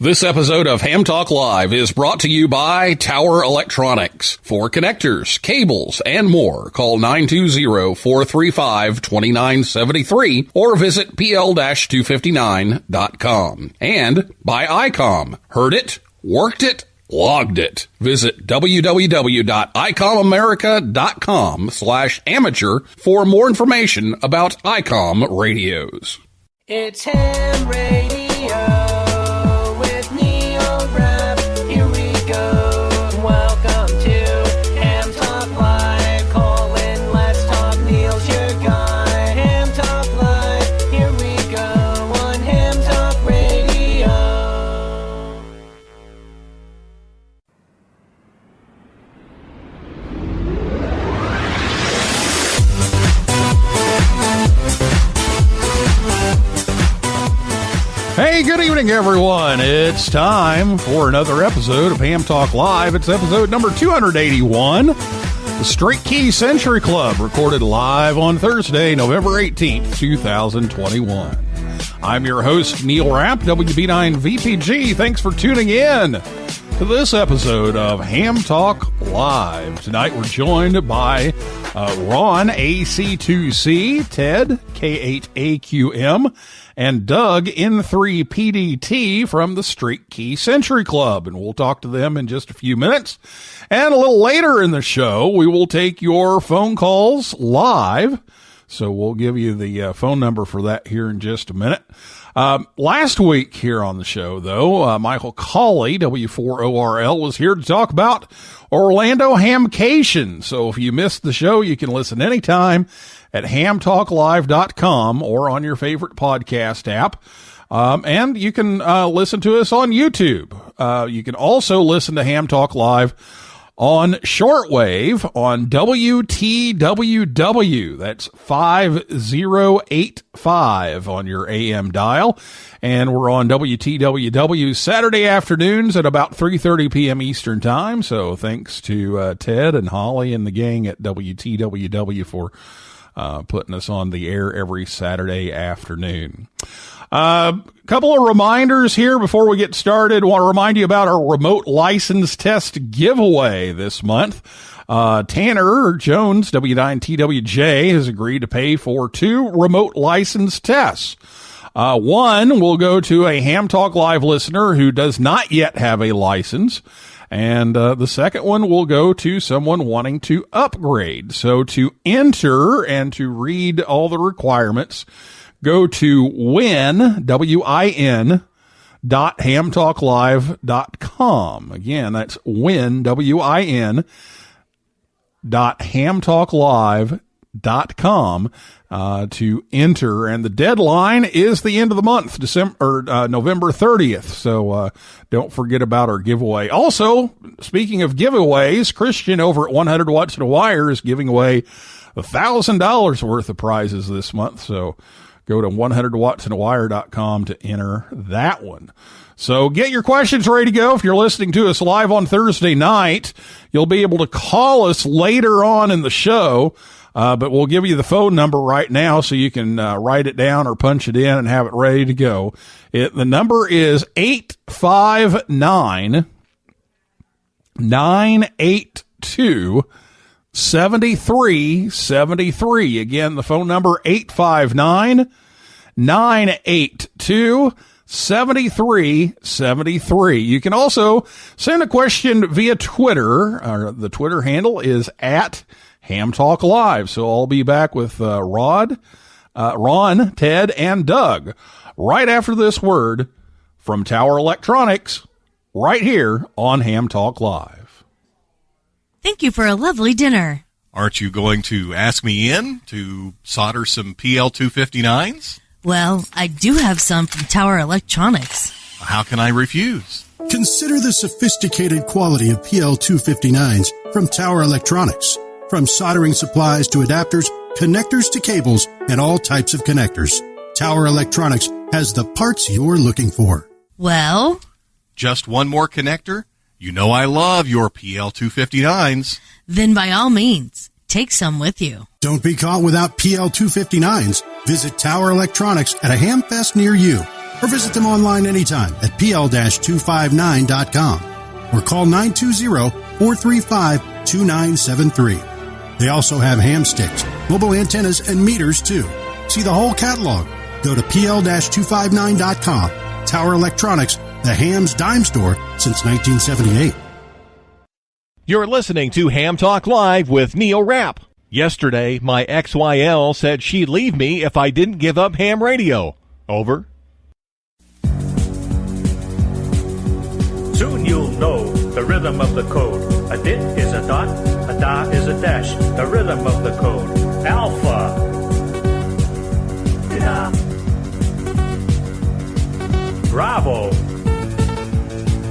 This episode of Ham Talk Live is brought to you by Tower Electronics. For connectors, cables, and more, call 920-435-2973 or visit pl-259.com. And by ICOM. Heard it, worked it, logged it. Visit www.icomamerica.com/amateur for more information about ICOM radios. It's Ham Radio. Hey, good evening, everyone. It's time for another episode of Ham Talk Live. It's episode number 281. The Straight Key Century Club, recorded live on Thursday, November 18th, 2021. I'm your host, Neil Rapp, WB9VPG. Thanks for tuning in to this episode of Ham Talk Live. Tonight we're joined by Ron, AC2C, Ted, K8AQM, and Doug, N3PDT from the Straight Key Century Club. And we'll talk to them in just a few minutes. And a little later in the show, we will take your phone calls live. So we'll give you the phone number for that here in just a minute. Last week here on the show, though, Michael Cawley, W4ORL, was here to talk about Orlando Hamcation. So if you missed the show, you can listen anytime at hamtalklive.com or on your favorite podcast app. And you can listen to us on YouTube. You can also listen to Ham Talk Live on shortwave on WTWW. That's 5085 on your AM dial. And we're on WTWW Saturday afternoons at about 3:30 p.m. Eastern Time. So thanks to Ted and Holly and the gang at WTWW for putting us on the air every Saturday afternoon. Couple of reminders here before we get started. I want to remind you about our remote license test giveaway this month. Tanner Jones, W9TWJ, has agreed to pay for 2 remote license tests. One will go to a Ham Talk Live listener who does not yet have a license. And the second one will go to someone wanting to upgrade. So to enter and to read all the requirements, go to win.hamtalklive.com. Again, that's win.hamtalklive.com to enter. And the deadline is the end of the month, November 30th. So don't forget about our giveaway. Also, speaking of giveaways, Christian over at 100 Watts and a Wire is giving away $1,000 worth of prizes this month. So go to 100wattsandawire.com to enter that one. So get your questions ready to go. If you're listening to us live on Thursday night, you'll be able to call us later on in the show. But we'll give you the phone number right now so you can write it down or punch it in and have it ready to go. The number is 859-982-7373. Again, the phone number 859-982-7373. You can also send a question via Twitter. The Twitter handle is at Ham Talk Live. So I'll be back with Ron, Ted, and Doug right after this word from Tower Electronics right here on Ham Talk Live. Thank you for a lovely dinner. Aren't you going to ask me in to solder some PL259s? Well, I do have some from Tower Electronics. How can I refuse? Consider the sophisticated quality of PL259s from Tower Electronics. From soldering supplies to adapters, connectors to cables, and all types of connectors, Tower Electronics has the parts you're looking for. Well? Just one more connector? You know I love your PL259s. Then by all means, take some with you. Don't be caught without PL259s. Visit Tower Electronics at a Hamfest near you. or visit them online anytime at pl-259.com or call 920-435-2973. They also have ham sticks, mobile antennas, and meters too. See the whole catalog. Go to pl-259.com. Tower Electronics, the ham's dime store since 1978. You're listening to Ham Talk Live with Neil Rapp. Yesterday, my XYL said she'd leave me if I didn't give up ham radio. Over. Soon you'll know the rhythm of the code. A dit is a dot, a da is a dash. The rhythm of the code. Alpha. Da. Bravo.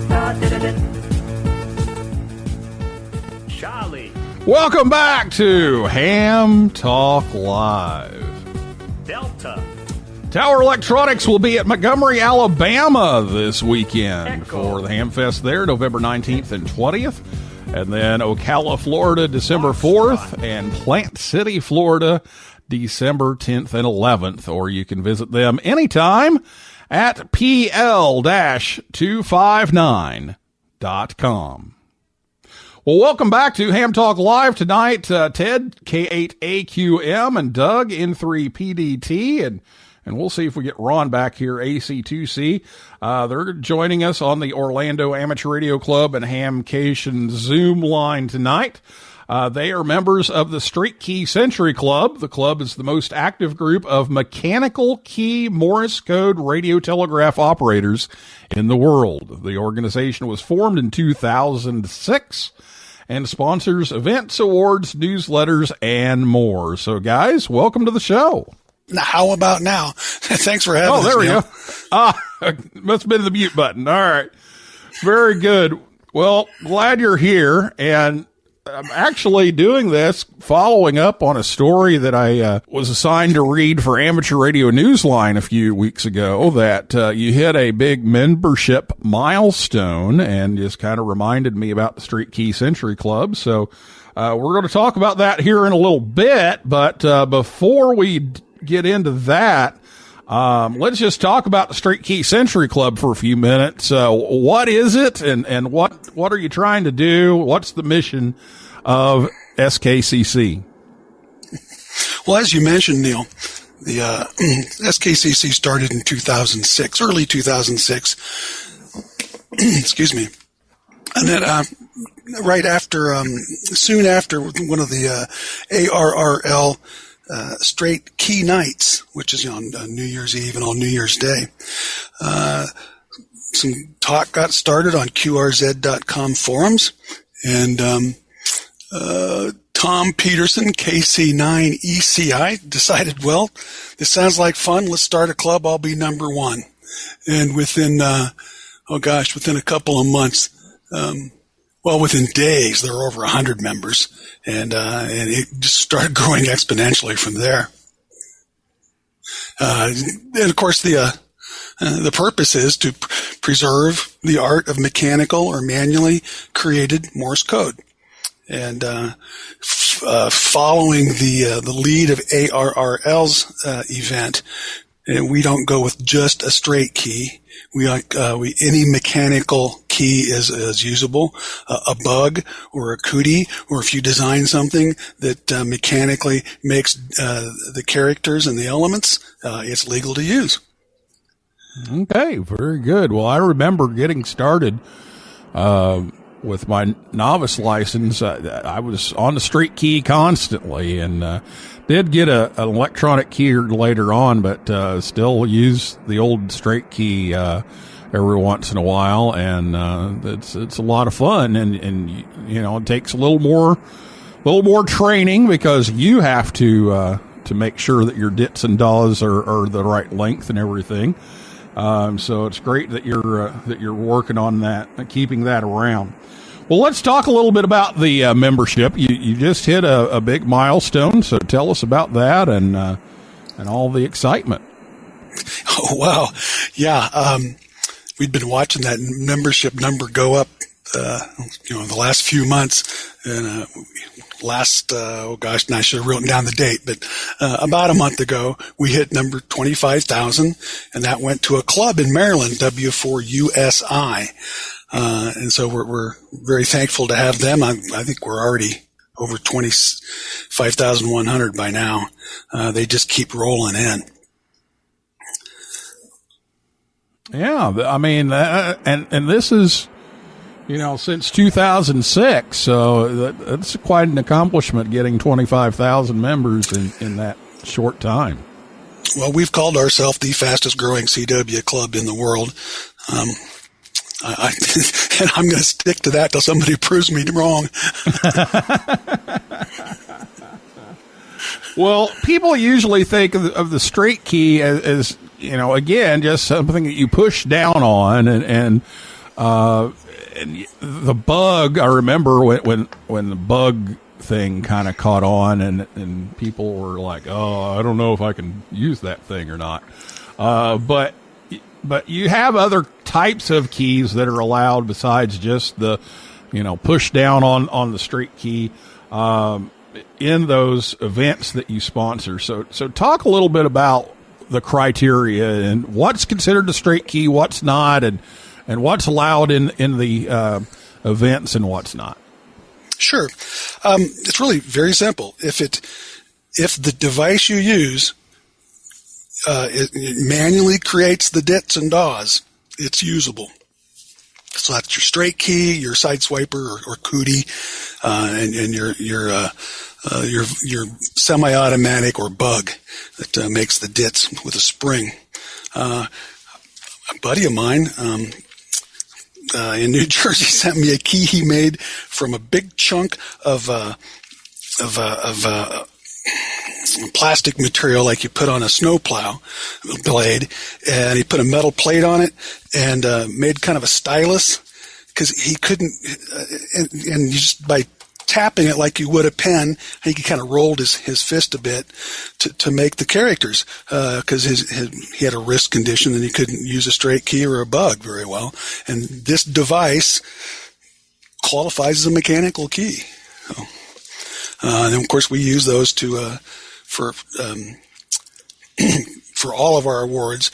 Da, da, da, da. Charlie. Welcome back to Ham Talk Live. Delta. Tower Electronics will be at Montgomery, Alabama this weekend for the Ham Fest there, November 19th and 20th. And then Ocala, Florida, December 4th, and Plant City, Florida, December 10th and 11th. Or you can visit them anytime at pl-259.com. Well, welcome back to Ham Talk Live tonight. Ted, K8AQM, and Doug, N3PDT, and we'll see if we get Ron back here, AC2C. They're joining us on the Orlando Amateur Radio Club and Hamcation Zoom line tonight. They are members of the Straight Key Century Club. The club is the most active group of mechanical key Morse code radio telegraph operators in the world. The organization was formed in 2006 and sponsors events, awards, newsletters, and more. So, guys, welcome to the show. How about now? Thanks for having us. Oh, there we Neil. go. Must have been the mute button. All right. Very good. Well, glad you're here. And I'm actually doing this following up on a story that I was assigned to read for Amateur Radio Newsline a few weeks ago, that you hit a big membership milestone, and just kind of reminded me about the Straight Key Century Club. So we're going to talk about that here in a little bit. But before we get into that, let's just talk about the Straight Key Century Club for a few minutes. What is it, and what are you trying to do? What's the mission of SKCC? Well, as you mentioned, Neil, the SKCC started in 2006, early 2006. Excuse me. And then right after, soon after one of the ARRL Straight Key Nights, which is on New Year's Eve and on New Year's Day, some talk got started on QRZ.com forums, and Tom Peterson, KC9ECI, decided, well, this sounds like fun. Let's start a club. I'll be number one. And within a couple of months, within days, there were over 100 members, and it just started growing exponentially from there. And of course, the purpose is to preserve the art of mechanical or manually created Morse code. And following the lead of ARRL's event, we don't go with just a straight key. Any mechanical key is usable. A bug or a cootie, or if you design something that mechanically makes the characters and the elements, it's legal to use. Okay, very good. Well, I remember getting started with my novice license. I was on the straight key constantly, and did get an electronic key later on, but still use the old straight key every once in a while, and it's a lot of fun, and you know, it takes a little more training, because you have to make sure that your dits and das are the right length and everything. So it's great that you're working on that, keeping that around. Well, let's talk a little bit about the membership. You just hit a big milestone, so tell us about that and all the excitement. Oh, wow. Yeah. We'd been watching that membership number go up the last few months, and I should have written down the date, but about a month ago, we hit number 25,000, and that went to a club in Maryland, W4USI. And so we're very thankful to have them. I think we're already over 25,100 by now. They just keep rolling in. Yeah, I mean, and this is, since 2006, so that's quite an accomplishment, getting 25,000 members in that short time. Well, we've called ourselves the fastest growing CW club in the world. And I'm going to stick to that till somebody proves me wrong. Well, people usually think of the straight key as again, just something that you push down on, and the bug. I remember when the bug thing kind of caught on, and people were like, "Oh, I don't know if I can use that thing or not." But you have other types of keys that are allowed besides just the, push down on the straight key, in those events that you sponsor. So talk a little bit about the criteria and what's considered a straight key, what's not, and what's allowed in the events and what's not. Sure. It's really very simple. If the device you use it manually creates the dits and DAWs, it's usable. So that's your straight key, your sideswiper or cootie, and your semi-automatic or bug that makes the dits with a spring. A buddy of mine in New Jersey sent me a key he made from a big chunk of plastic material like you put on a snowplow blade, and he put a metal plate on it and made kind of a stylus, because he couldn't, and just by tapping it like you would a pen, he kind of rolled his fist a bit to make the characters, because he had a wrist condition and he couldn't use a straight key or a bug very well, and this device qualifies as a mechanical key. So, and of course we use those for all of our awards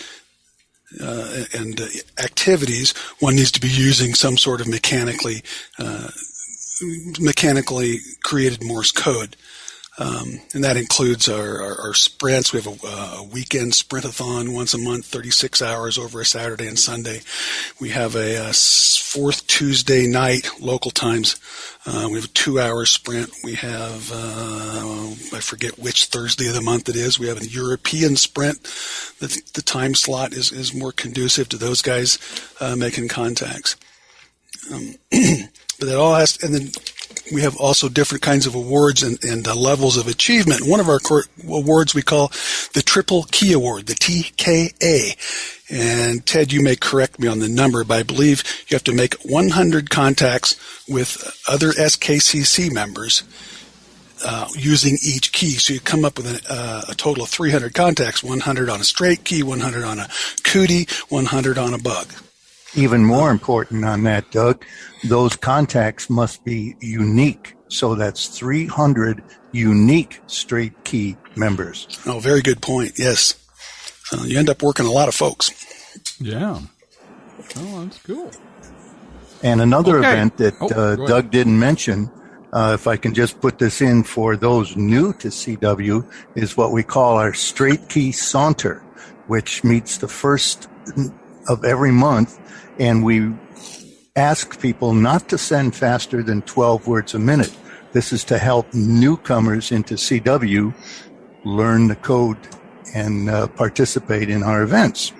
and activities. One needs to be using some sort of mechanically created Morse code. And that includes our sprints. We have a weekend sprintathon once a month, 36 hours over a Saturday and Sunday. We have a fourth Tuesday night, local times. We have a 2-hour sprint. We have, I forget which Thursday of the month it is. We have a European sprint. The time slot is more conducive to those guys making contacts. But that all has, and then we have also different kinds of awards and levels of achievement. One of our awards we call the Triple Key Award, the TKA. And Ted, you may correct me on the number, but I believe you have to make 100 contacts with other SKCC members using each key. So you come up with a total of 300 contacts, 100 on a straight key, 100 on a cootie, 100 on a bug. Even more important on that, Doug, those contacts must be unique. So that's 300 unique straight key members. Oh, very good point. Yes. You end up working a lot of folks. Yeah. Oh, that's cool. And another event that Doug didn't mention, if I can just put this in for those new to CW, is what we call our Straight Key Saunter, which meets the first of every month. And we ask people not to send faster than 12 words a minute. This is to help newcomers into CW learn the code and participate in our events.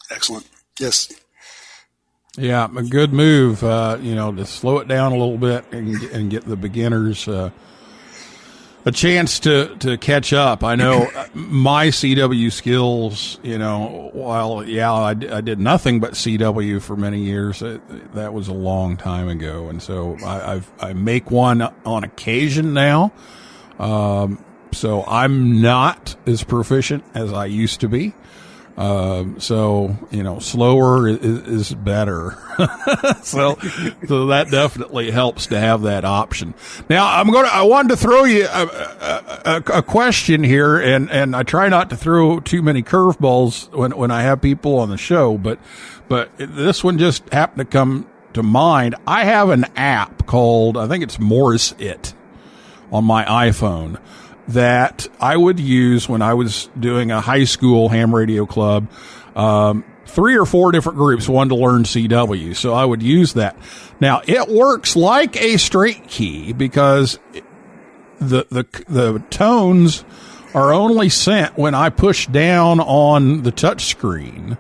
Excellent. Yes. Yeah, a good move, to slow it down a little bit and get the beginners a chance to catch up. I know my CW skills, while, I did nothing but CW for many years, that was a long time ago. And so I make one on occasion now. So I'm not as proficient as I used to be. So, slower is better. so that definitely helps to have that option. Now I wanted to throw you a question here, and I try not to throw too many curveballs when I have people on the show, but this one just happened to come to mind. I have an app called, I think it's Morse It, on my iPhone that I would use when I was doing a high school ham radio club. 3 or 4 different groups wanted to learn CW, so I would use that. Now it works like a straight key because the tones are only sent when I push down on the touch screen.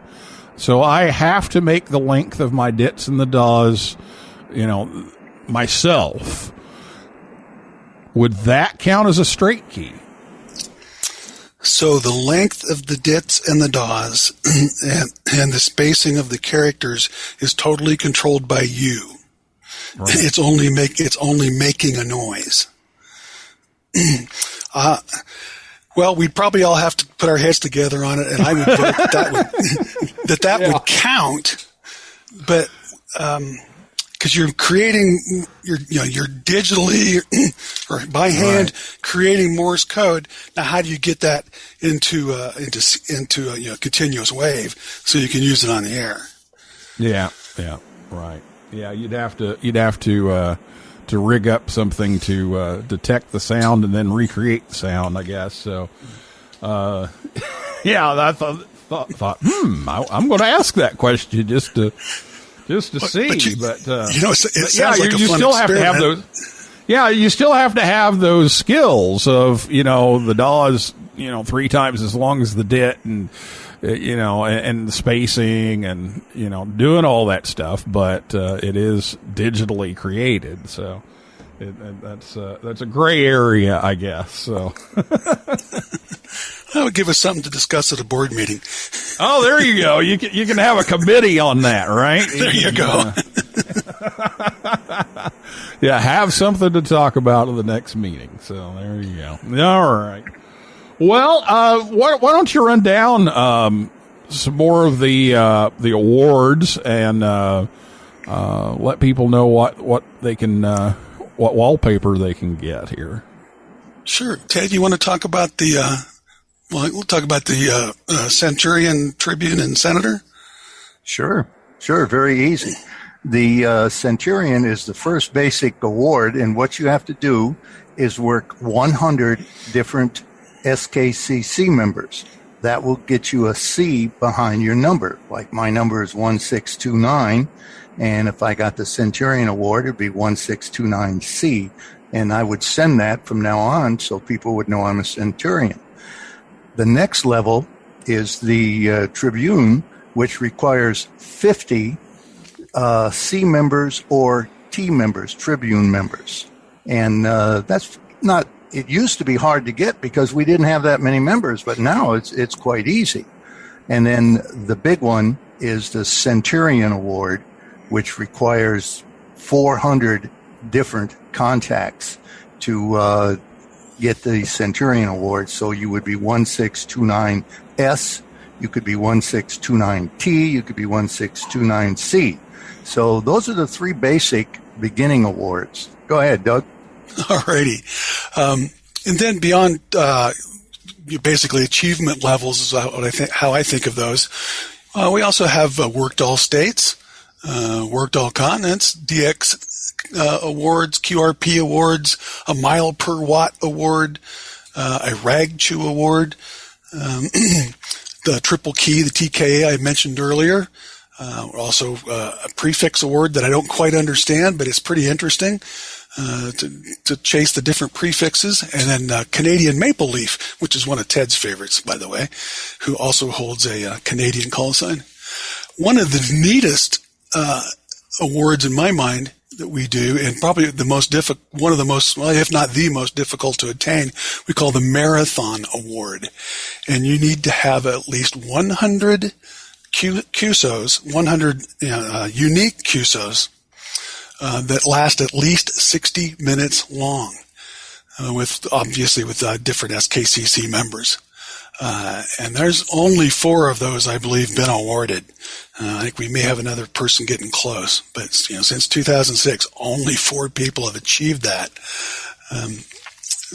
So I have to make the length of my dits and the DAWs, myself. Would that count as a straight key? So the length of the dits and the DAWs and the spacing of the characters is totally controlled by you. Right. It's only making a noise. Well, we'd probably all have to put our heads together on it, and I would vote that would count. But because you're creating, you're digitally or by hand creating Morse code. Now, how do you get that into a continuous wave so you can use it on the air? Yeah, right. Yeah, you'd have to rig up something to detect the sound and then recreate the sound, I guess. So, I thought, I'm going to ask that question just to see. It sounds like a fun still experiment. have to have those. Yeah, you still have to have those skills of the DAWs 3 times as long as the dit, and and the spacing, and doing all that stuff. But it is digitally created, so that's a gray area, I guess. So that would give us something to discuss at a board meeting. Oh, there you go. You can have a committee on that, right? There you go. Yeah, have something to talk about at the next meeting. So there you go. All right. Well, why don't you run down some more of the awards and let people know what they can what wallpaper they can get here. Sure, Ted. You want to talk about we'll talk about the Centurion, Tribune, and Senator. Sure. Very easy. The Centurion is the first basic award, and what you have to do is work 100 different SKCC members. That will get you a C behind your number. Like my number is 1629, and if I got the Centurion Award, it'd be 1629C, and I would send that from now on so people would know I'm a Centurion. The next level is the Tribune, which requires 50 C members or T members, Tribune members. And that's not, it used to be hard to get because we didn't have that many members, but now it's quite easy. And then the big one is the Centurion Award, which requires 400 different contacts to get the Centurion Award. So you would be 1629S, you could be 1629T, you could be 1629C. So those are the 3 basic beginning awards. Go ahead, Doug. Alrighty. And then beyond basically achievement levels is how I think of those. We also have worked all states, worked all continents, DX awards, QRP awards, a mile per watt award, a RAGCHU award, the triple key, the TKA I mentioned earlier. Also a prefix award that I don't quite understand, but it's pretty interesting to chase the different prefixes. And then Canadian Maple Leaf, which is one of Ted's favorites, by the way, who also holds a Canadian call sign. One of the neatest awards in my mind that we do, and probably one of the most, well, if not the most difficult to attain, we call the Marathon Award. And you need to have at least 100 QSOs, 100 unique QSOs that last at least 60 minutes long, with different SKCC members. And there's only 4 of those, I believe, been awarded. I think we may have another person getting close, but since 2006, only 4 people have achieved that.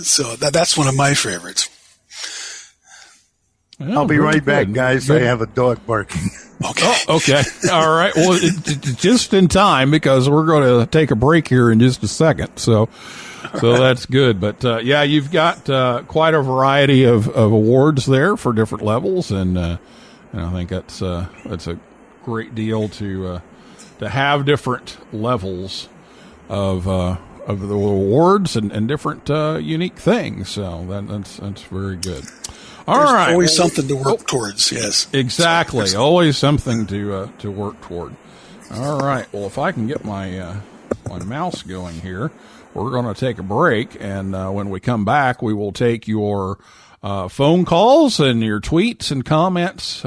So that's one of my favorites. I'll be right back, guys. I have a dog barking. Okay. Oh, okay. All right. Well, just in time, because we're going to take a break here in just a second. So that's good. But, yeah, you've got quite a variety of awards there for different levels. And I think that's a great deal to have different levels of the awards and different unique things. So that's very good. There's always something to work towards, yes. Exactly. Always something to work toward. All right. Well, if I can get my mouse going here, we're going to take a break. And when we come back, we will take your phone calls and your tweets and comments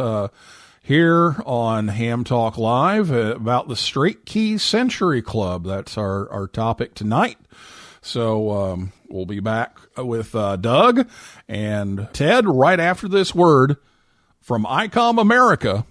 here on Ham Talk Live about the Straight Key Century Club. That's our topic tonight. So we'll be back with Doug and Ted right after this word from ICOM America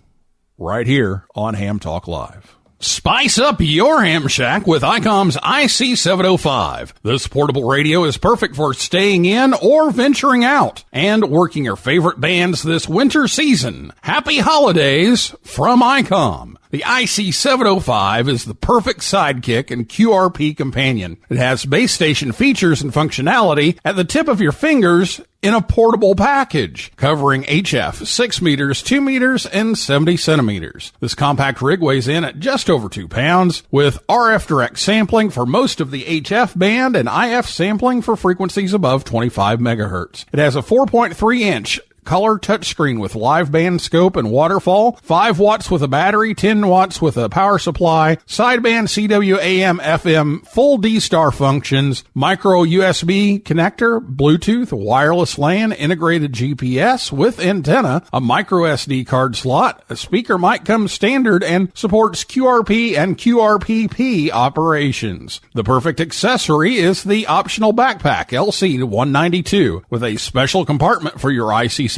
right here on Ham Talk Live. Spice up your ham shack with ICOM's IC705. This portable radio is perfect for staying in or venturing out and working your favorite bands this winter season. Happy holidays from ICOM. The IC705 is the perfect sidekick and QRP companion. It has base station features and functionality at the tip of your fingers in a portable package, covering HF 6 meters, 2 meters, and 70 centimeters. This compact rig weighs in at just over 2 pounds, with RF direct sampling for most of the HF band and IF sampling for frequencies above 25 megahertz. It has a 4.3-inch color touchscreen with live band scope and waterfall, 5 watts with a battery, 10 watts with a power supply, sideband CW AM FM, full D-Star functions, micro USB connector, Bluetooth, wireless LAN, integrated GPS with antenna, a micro SD card slot, a speaker mic comes standard and supports QRP and QRPP operations. The perfect accessory is the optional backpack LC192 with a special compartment for your IC705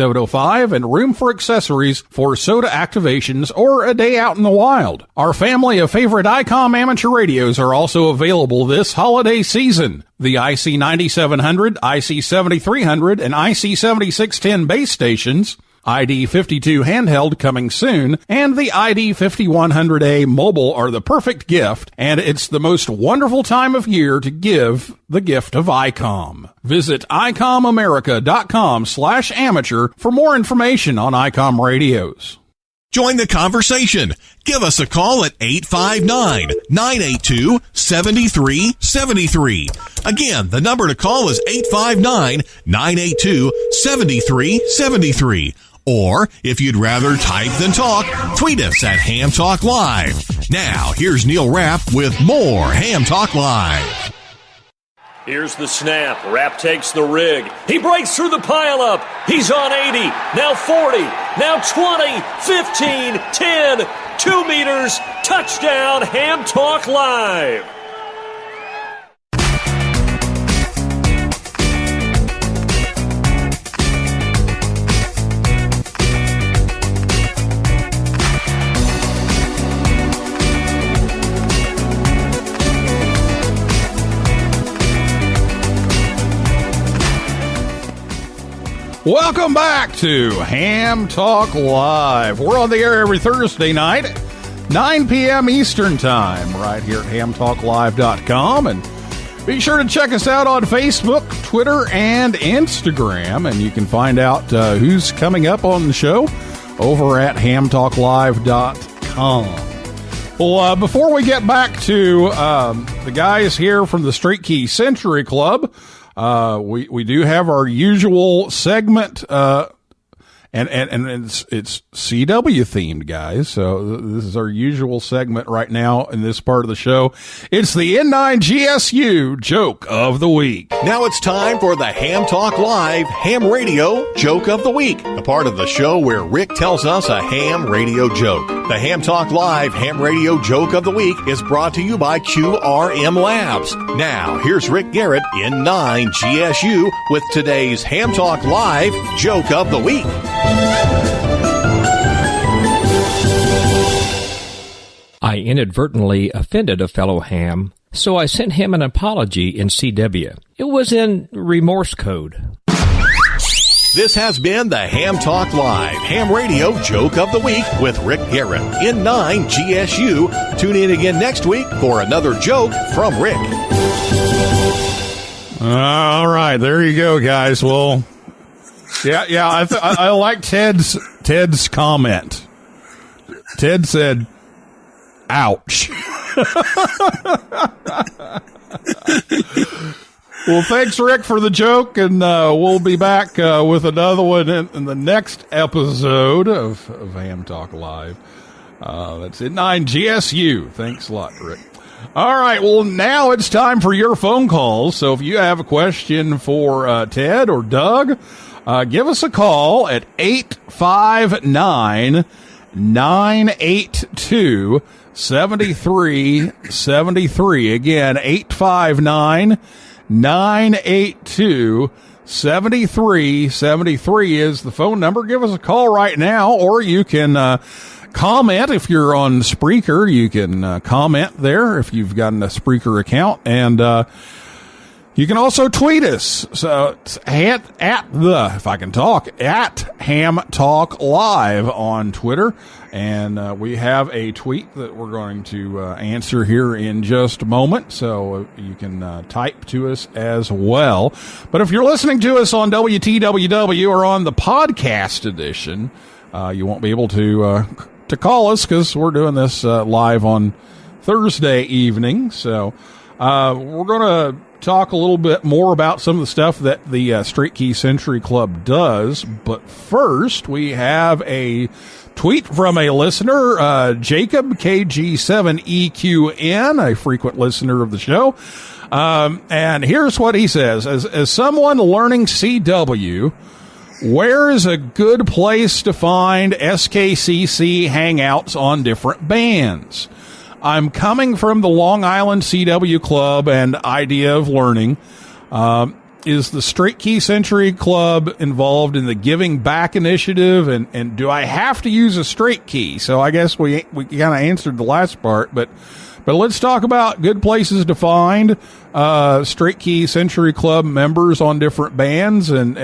and room for accessories for soda activations or a day out in the wild. Our family of favorite ICOM amateur radios are also available this holiday season. The IC9700, IC7300, and IC7610 base stations, ID52 handheld coming soon, and the ID5100A mobile are the perfect gift, and it's the most wonderful time of year to give the gift of ICOM. Visit ICOMAmerica.com/amateur for more information on ICOM radios. Join the conversation. Give us a call at 859-982-7373. Again, the number to call is 859-982-7373. Or, if you'd rather type than talk, tweet us at Ham Talk Live. Now, here's Neil Rapp with more Ham Talk Live. Here's the snap. Rapp takes the rig. He breaks through the pileup. He's on 80. Now 40. Now 20. 15. 10. 2 meters. Touchdown. Ham Talk Live. Welcome back to Ham Talk Live. We're on the air every Thursday night, 9 p.m. Eastern Time, right here at hamtalklive.com. And be sure to check us out on Facebook, Twitter, and Instagram. And you can find out who's coming up on the show over at hamtalklive.com. Well, before we get back to the guys here from the Straight Key Century Club, we do have our usual segment And it's CW themed, guys. So this is our usual segment right now in this part of the show. It's the N9 GSU Joke of the Week. Now it's time for the Ham Talk Live Ham Radio Joke of the Week, the part of the show where Rick tells us a ham radio joke. The Ham Talk Live Ham Radio Joke of the Week is brought to you by QRM Labs. Now, here's Rick Garrett, N9 GSU, with today's Ham Talk Live Joke of the Week. I inadvertently offended a fellow ham, so I sent him an apology in CW. It was in remorse code. This has been the Ham Talk Live Ham Radio Joke of the Week with Rick Garrett, N9 GSU. Tune in again next week for another joke from Rick. All right, there you go, guys. Well, yeah. I like Ted's comment. Ted said, "Ouch." Well, thanks, Rick, for the joke, and we'll be back with another one in the next episode of Ham Talk Live. That's N9 GSU. Thanks a lot, Rick. All right, well, now it's time for your phone calls. So if you have a question for Ted or Doug, give us a call at 859-982-7373. Again, 859-982-7373 is the phone number. Give us a call right now, or you can comment if you're on Spreaker. You can comment there if you've got a Spreaker account, and you can also tweet us. So it's at Ham Talk Live on Twitter, and we have a tweet that we're going to answer here in just a moment. So you can type to us as well. But if you're listening to us on WTWW or on the podcast edition, you won't be able to call us because we're doing this live on Thursday evening. So we're going to talk a little bit more about some of the stuff that the Straight Key Century Club does. But first, we have a tweet from a listener, Jacob KG7EQN, a frequent listener of the show. And here's what he says. As someone learning CW, where is a good place to find SKCC hangouts on different bands? I'm coming from the Long Island CW Club and idea of learning. Is the Straight Key Century Club involved in the Giving Back initiative? And do I have to use a straight key? So I guess we kind of answered the last part, but let's talk about good places to find Straight Key Century Club members on different bands and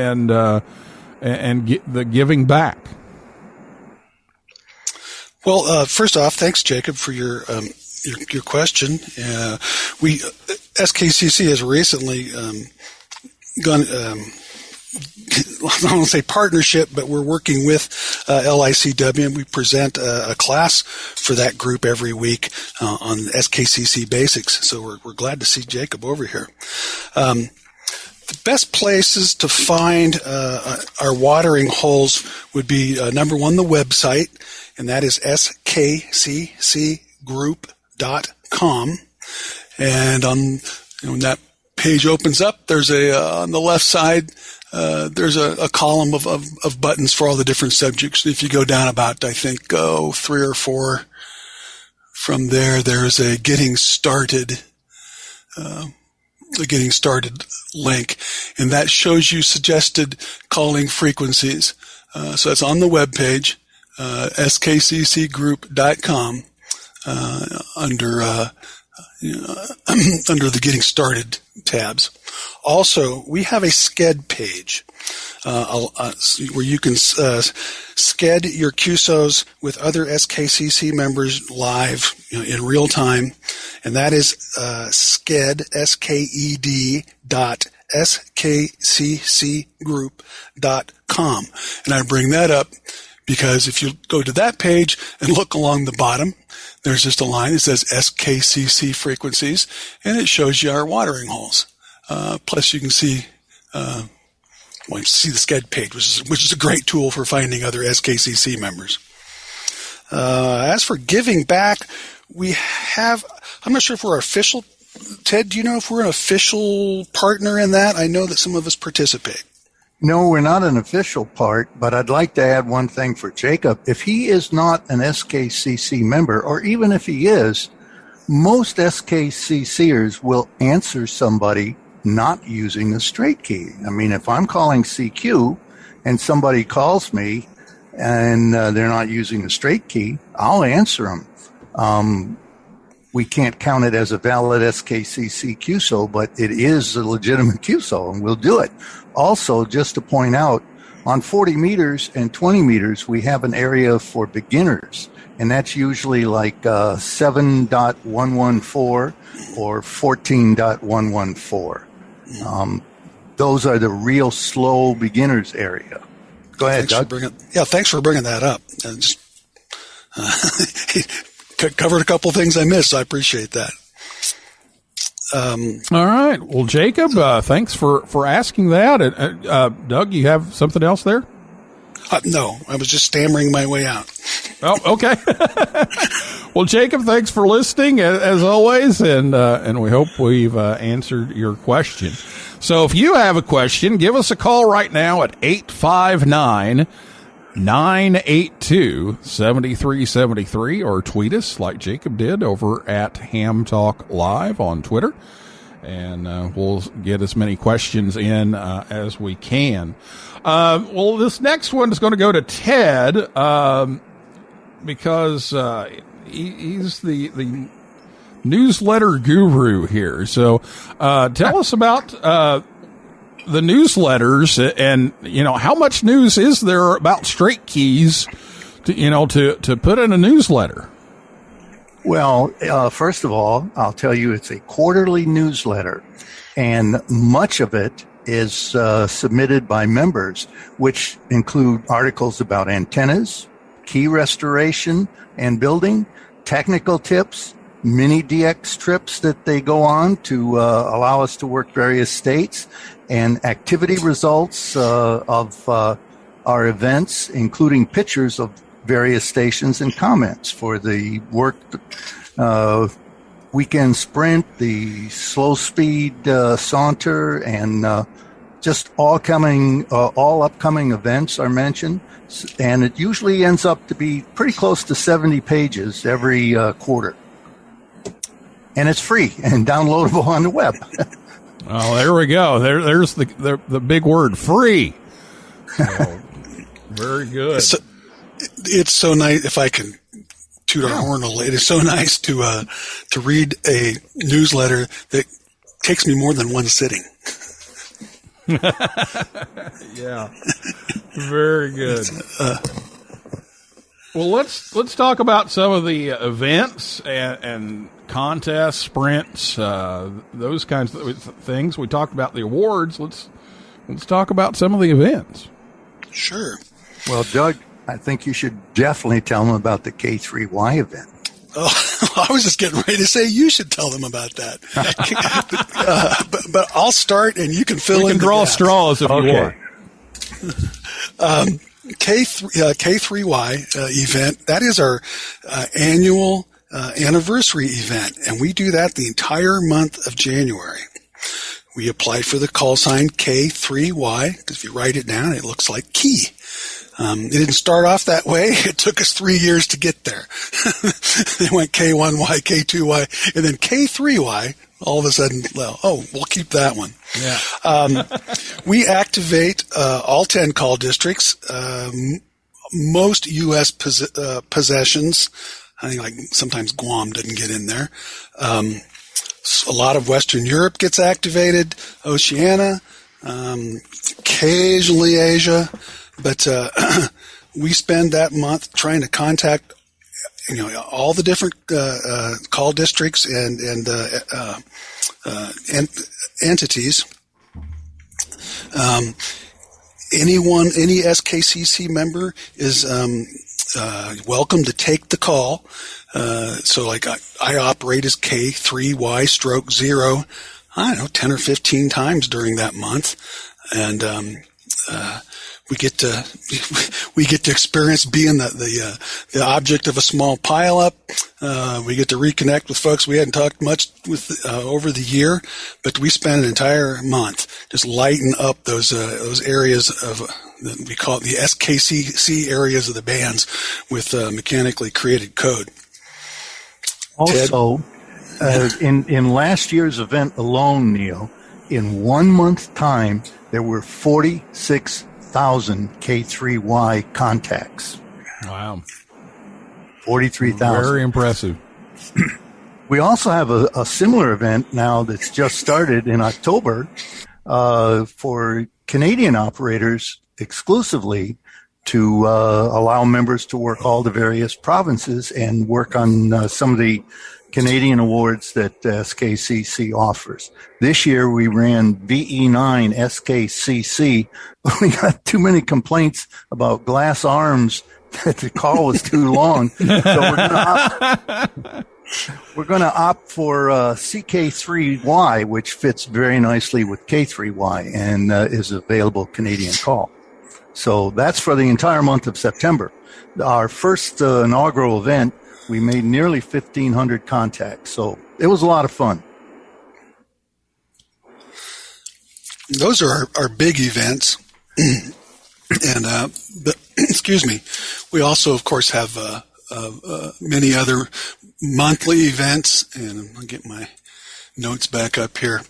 get the giving back. Well, first off, thanks, Jacob, for your question. SKCC has recently gone. I don't want to say partnership, but we're working with LICW, and we present a class for that group every week on SKCC basics. So we're glad to see Jacob over here. The best places to find our watering holes would be, number one, the website, and that is skccgroup.com. And when that page opens up, there's on the left side, there's a column of buttons for all the different subjects. If you go down about, I think, 3 or 4 from there, there's a getting started link, and that shows you suggested calling frequencies. So that's on the web page, skccgroup.com, under the Getting Started tabs. Also, we have a Sked page where you can Sked your QSOs with other SKCC members live in real time, and that is Sked, sked.skccgroup.com. And I bring that up because if you go to that page and look along the bottom, there's just a line that says SKCC frequencies, and it shows you our watering holes. Plus, you can see you see the SCED page, which is a great tool for finding other SKCC members. As for giving back, we have, I'm not sure if we're official. Ted, do you know if we're an official partner in that? I know that some of us participate. No, we're not an official part, but I'd like to add one thing for Jacob. If he is not an SKCC member, or even if he is, most SKCCers will answer somebody not using the straight key. I mean, if I'm calling CQ and somebody calls me and they're not using the straight key, I'll answer them. We can't count it as a valid SKCC QSO, but it is a legitimate QSO, and we'll do it. Also, just to point out, on 40 meters and 20 meters, we have an area for beginners, and that's usually like 7.114 or 14.114. Those are the real slow beginners area. Go ahead, Doug. Thanks for bringing that up. Just covered a couple of things I missed, so I appreciate that. All right. Well, Jacob, thanks for asking that. Doug, you have something else there? No, I was just stammering my way out. Oh, okay. Well, Jacob, thanks for listening as always, and we hope we've answered your question. So if you have a question, give us a call right now at 859-982-7373, or tweet us like Jacob did over at Ham Talk Live on Twitter, and we'll get as many questions in as we can. Well, this next one is going to go to Ted because he's the newsletter guru here. So tell us about the newsletters, and how much news is there about straight keys to put in a newsletter? Well, first of all, I'll tell you it's a quarterly newsletter, and much of it is submitted by members, which include articles about antennas, key restoration and building, technical tips, mini DX trips that they go on to allow us to work various states, and activity results of our events, including pictures of various stations and comments for the work weekend sprint, the slow speed saunter, and just all upcoming events are mentioned. And it usually ends up to be pretty close to 70 pages every quarter. And it's free and downloadable on the web. Oh, there we go. There's the big word, free. So, very good. It's so nice, if I can toot our horn a little. It is so nice to read a newsletter that takes me more than one sitting. Yeah, very good. Well, let's talk about some of the events and contests, sprints, those kinds of things. We talked about the awards. Let's talk about some of the events. Sure. Well, Doug, I think you should definitely tell them about the K3Y event. Oh, I was just getting ready to say you should tell them about that. But I'll start, and you can fill in. We can draw straws if you want. K3Y event, that is our annual anniversary event, and we do that the entire month of January. We apply for the call sign K3Y, because if you write it down, it looks like key. It didn't start off that way. It took us 3 years to get there. They went K1Y, K2Y, and then K3Y. All of a sudden, we'll keep that one. Yeah. We activate all 10 call districts. Most U.S. possessions. I think like sometimes Guam didn't get in there. A lot of Western Europe gets activated. Oceania, occasionally Asia. But we spend that month trying to contact, all the different call districts and entities. Any SKCC member is welcome to take the call. So like I operate as K3Y/0, 10 or 15 times during that month, and we get to experience being the object of a small pileup. We get to reconnect with folks we hadn't talked much with over the year, but we spend an entire month just lighting up those areas of we call it the SKCC areas of the bands with mechanically created code. Also, in last year's event alone, Neil, in 1 month time, there were 46,000 K3Y contacts. Wow. 43,000. Very impressive. We also have a similar event now that's just started in October for Canadian operators exclusively to allow members to work all the various provinces and work on some of the Canadian awards that SKCC offers. This year we ran VE9 SKCC. We got too many complaints about glass arms that the call was too long. So we're going to opt for CK3Y, which fits very nicely with K3Y and is available Canadian call. So that's for the entire month of September. Our first inaugural event, we made nearly 1,500 contacts. So it was a lot of fun. Those are our big events. And, excuse me, we also, of course, have many other monthly events. And I'll get my notes back up here.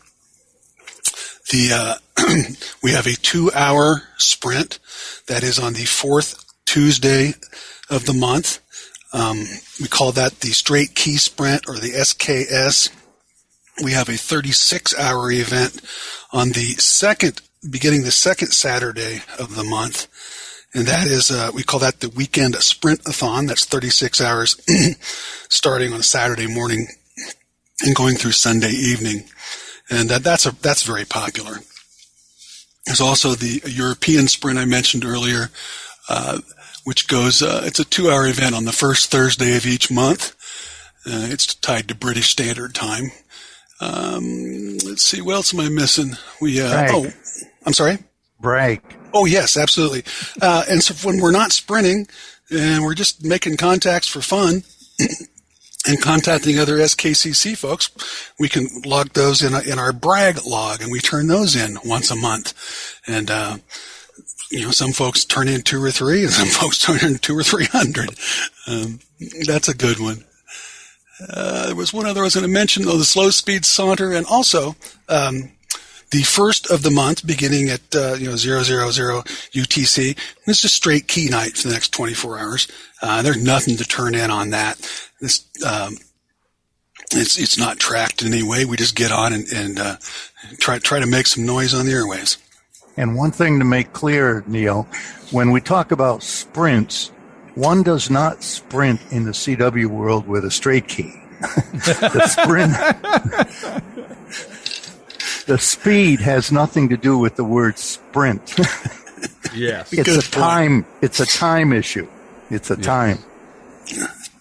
We have a 2-hour sprint that is on the 4th Tuesday of the month. We call that the Straight Key Sprint, or the SKS. We have a 36-hour event on beginning the second Saturday of the month. And that is, we call that the Weekend Sprint-a-thon. That's 36 hours starting on Saturday morning and going through Sunday evening. And that's very popular. There's also the European Sprint I mentioned earlier, which goes, it's a 2-hour event on the first Thursday of each month. It's tied to British Standard Time. Let's see, what else am I missing? I'm sorry? Bragg. Oh, yes, absolutely. And so when we're not sprinting and we're just making contacts for fun and contacting other SKCC folks, we can log those in our Bragg log, and we turn those in once a month. And, some folks turn in 2 or 3, and some folks turn in 200 or 300. That's a good one. There was one other I was going to mention, the slow speed saunter, and also the first of the month, beginning at 000 UTC. This is straight key night for the next 24 hours. There's nothing to turn in on that. This it's not tracked in any way. We just get on and try to make some noise on the airwaves. And one thing to make clear, Neil, when we talk about sprints, one does not sprint in the CW world with a straight key. The speed has nothing to do with the word sprint. Yes. It's a time issue. It's a time.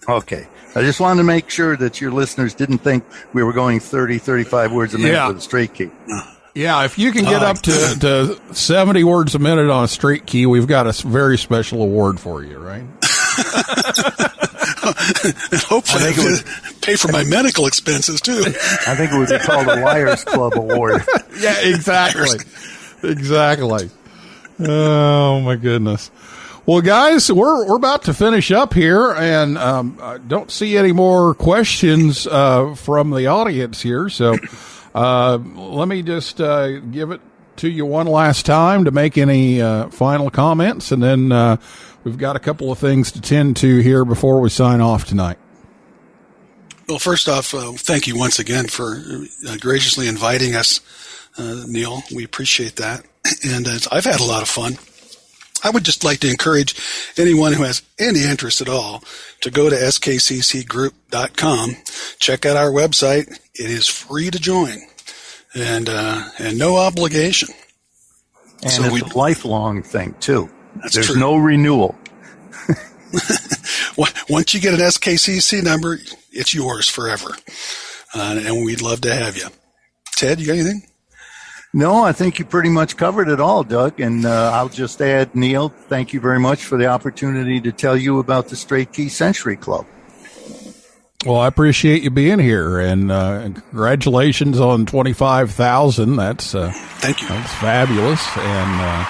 Okay. I just wanted to make sure that your listeners didn't think we were going 30, 35 words a minute with a straight key. Yeah, if you can get up to 70 words a minute on a straight key, we've got a very special award for you, right? And hopefully I would pay for my medical expenses, too. I think it would be called a Liars Club Award. Yeah, exactly. Exactly. Oh, my goodness. Well, guys, we're about to finish up here, and I don't see any more questions from the audience here, so let me just give it to you one last time to make any final comments, and then we've got a couple of things to tend to here before we sign off tonight. Well, first off, thank you once again for graciously inviting us, Neil. We appreciate that, and I've had a lot of fun. I would just like to encourage anyone who has any interest at all to go to skccgroup.com, check out our website. It is free to join, and no obligation. And so it's a lifelong thing, too. There's true. No renewal. Once you get an SKCC number, it's yours forever. And we'd love to have you. Ted, you got anything? No, I think you pretty much covered it all, Doug. And I'll just add, Neil, thank you very much for the opportunity to tell you about the Straight Key Century Club. Well, I appreciate you being here, and congratulations on 25,000. That's thank you. That's fabulous, and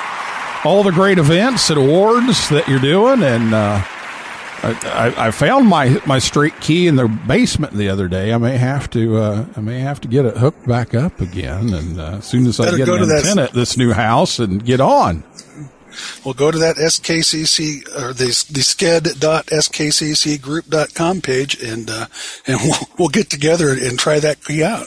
all the great events and awards that you're doing. And I found my straight key in the basement the other day. I may have to get it hooked back up again, and as soon as I get an antenna at this new house and get on. Well, go to that SKCC or the sked.skccgroup.com page, and we'll get together and try that key out.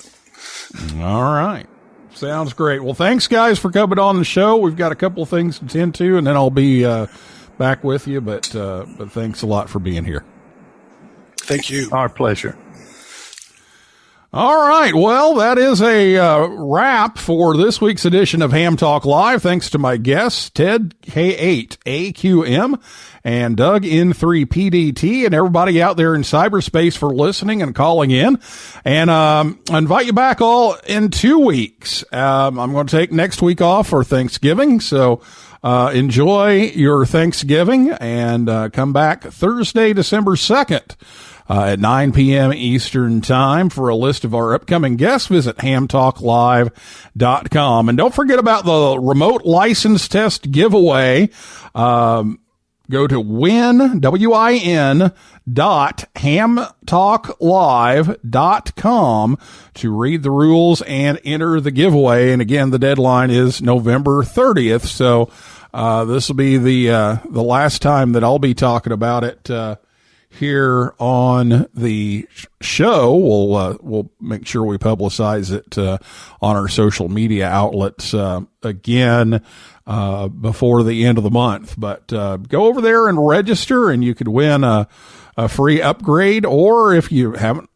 All right. Sounds great. Well, thanks, guys, for coming on the show. We've got a couple of things to tend to, and then I'll be back with you. But thanks a lot for being here. Thank you. Our pleasure. All right. Well, that is a wrap for this week's edition of Ham Talk Live. Thanks to my guests, Ted K8AQM and Doug N3PDT, and everybody out there in cyberspace for listening and calling in. And I invite you back all in 2 weeks. I'm going to take next week off for Thanksgiving, so enjoy your Thanksgiving, and come back Thursday, December 2nd. At 9 p.m. Eastern Time. For a list of our upcoming guests, visit hamtalklive.com. And don't forget about the remote license test giveaway. Go to win.hamtalklive.com to read the rules and enter the giveaway. And again, the deadline is November 30th. So this will be the last time that I'll be talking about it here on the show. We'll make sure we publicize it on our social media outlets again before the end of the month. But go over there and register, and you could win a free upgrade. Or if you haven't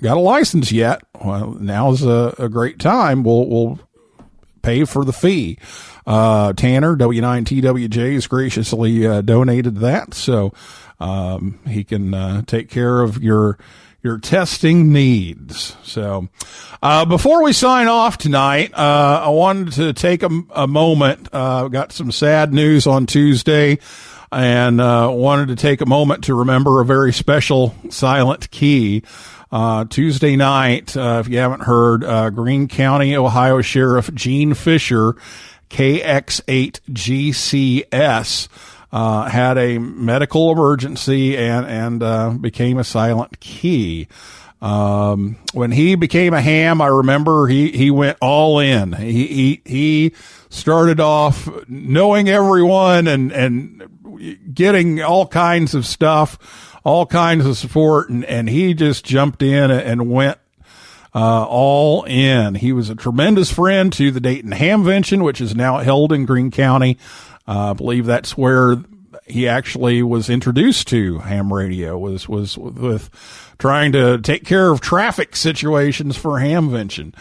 got a license yet, well, now's a great time. We'll pay for the fee. Tanner, W9TWJ, has graciously donated that, so he can take care of your testing needs. So before we sign off tonight, I wanted to take a moment. Got some sad news on Tuesday, and wanted to take a moment to remember a very special silent key. Tuesday night, if you haven't heard, Greene County, Ohio Sheriff Gene Fisher, KX8GCS, had a medical emergency and became a silent key. When he became a ham, I remember he went all in. He started off knowing everyone and getting all kinds of stuff, all kinds of support, and he just jumped in and went all in. He was a tremendous friend to the Dayton Hamvention, which is now held in Greene County. I believe that's where he actually was introduced to ham radio, was with trying to take care of traffic situations for Hamvention.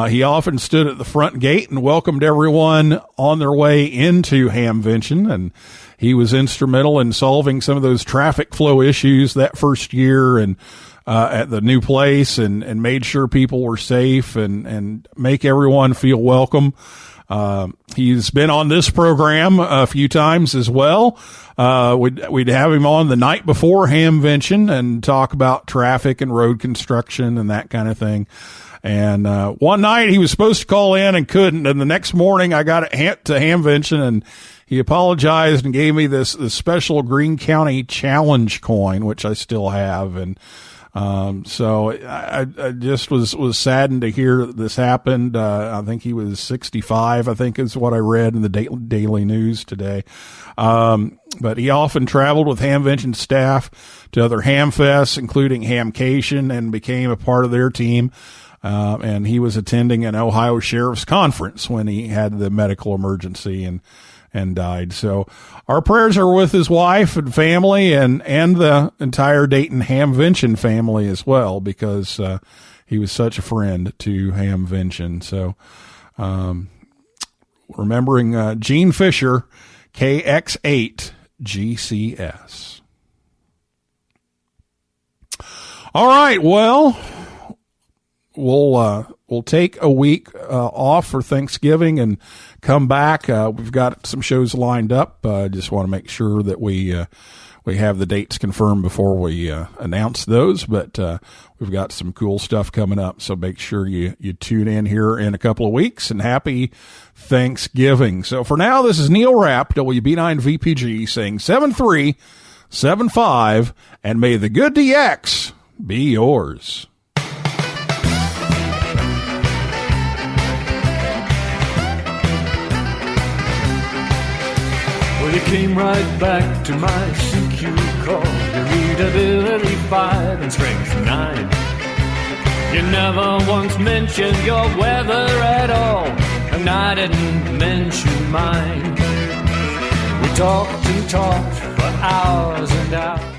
He often stood at the front gate and welcomed everyone on their way into Hamvention, and he was instrumental in solving some of those traffic flow issues that first year and at the new place, and made sure people were safe and make everyone feel welcome. He's been on this program a few times as well. We'd have him on the night before Hamvention and talk about traffic and road construction and that kind of thing. And one night he was supposed to call in and couldn't, and the next morning I got to Hamvention, and he apologized and gave me this special Greene County Challenge coin, which I still have. And so I just was saddened to hear that this happened. I think he was 65, I think is what I read in the Daily News today. But he often traveled with Hamvention staff to other Hamfests, including Hamcation, and became a part of their team. And he was attending an Ohio Sheriff's Conference when he had the medical emergency and died. So our prayers are with his wife and family and the entire Dayton Hamvention family as well, because he was such a friend to Hamvention. So remembering Gene Fisher, KX8GCS. All right, well, we'll take a week off for Thanksgiving and come back. We've got some shows lined up. Just want to make sure that we have the dates confirmed before we announce those. But we've got some cool stuff coming up, so make sure you tune in here in a couple of weeks. And happy Thanksgiving. So for now, this is Neil Rapp, WB9VPG, saying 7375, and may the good DX be yours. Well, you came right back to my CQ call. Your readability 5 and strength 9. You never once mentioned your weather at all, and I didn't mention mine. We talked and talked for hours and hours.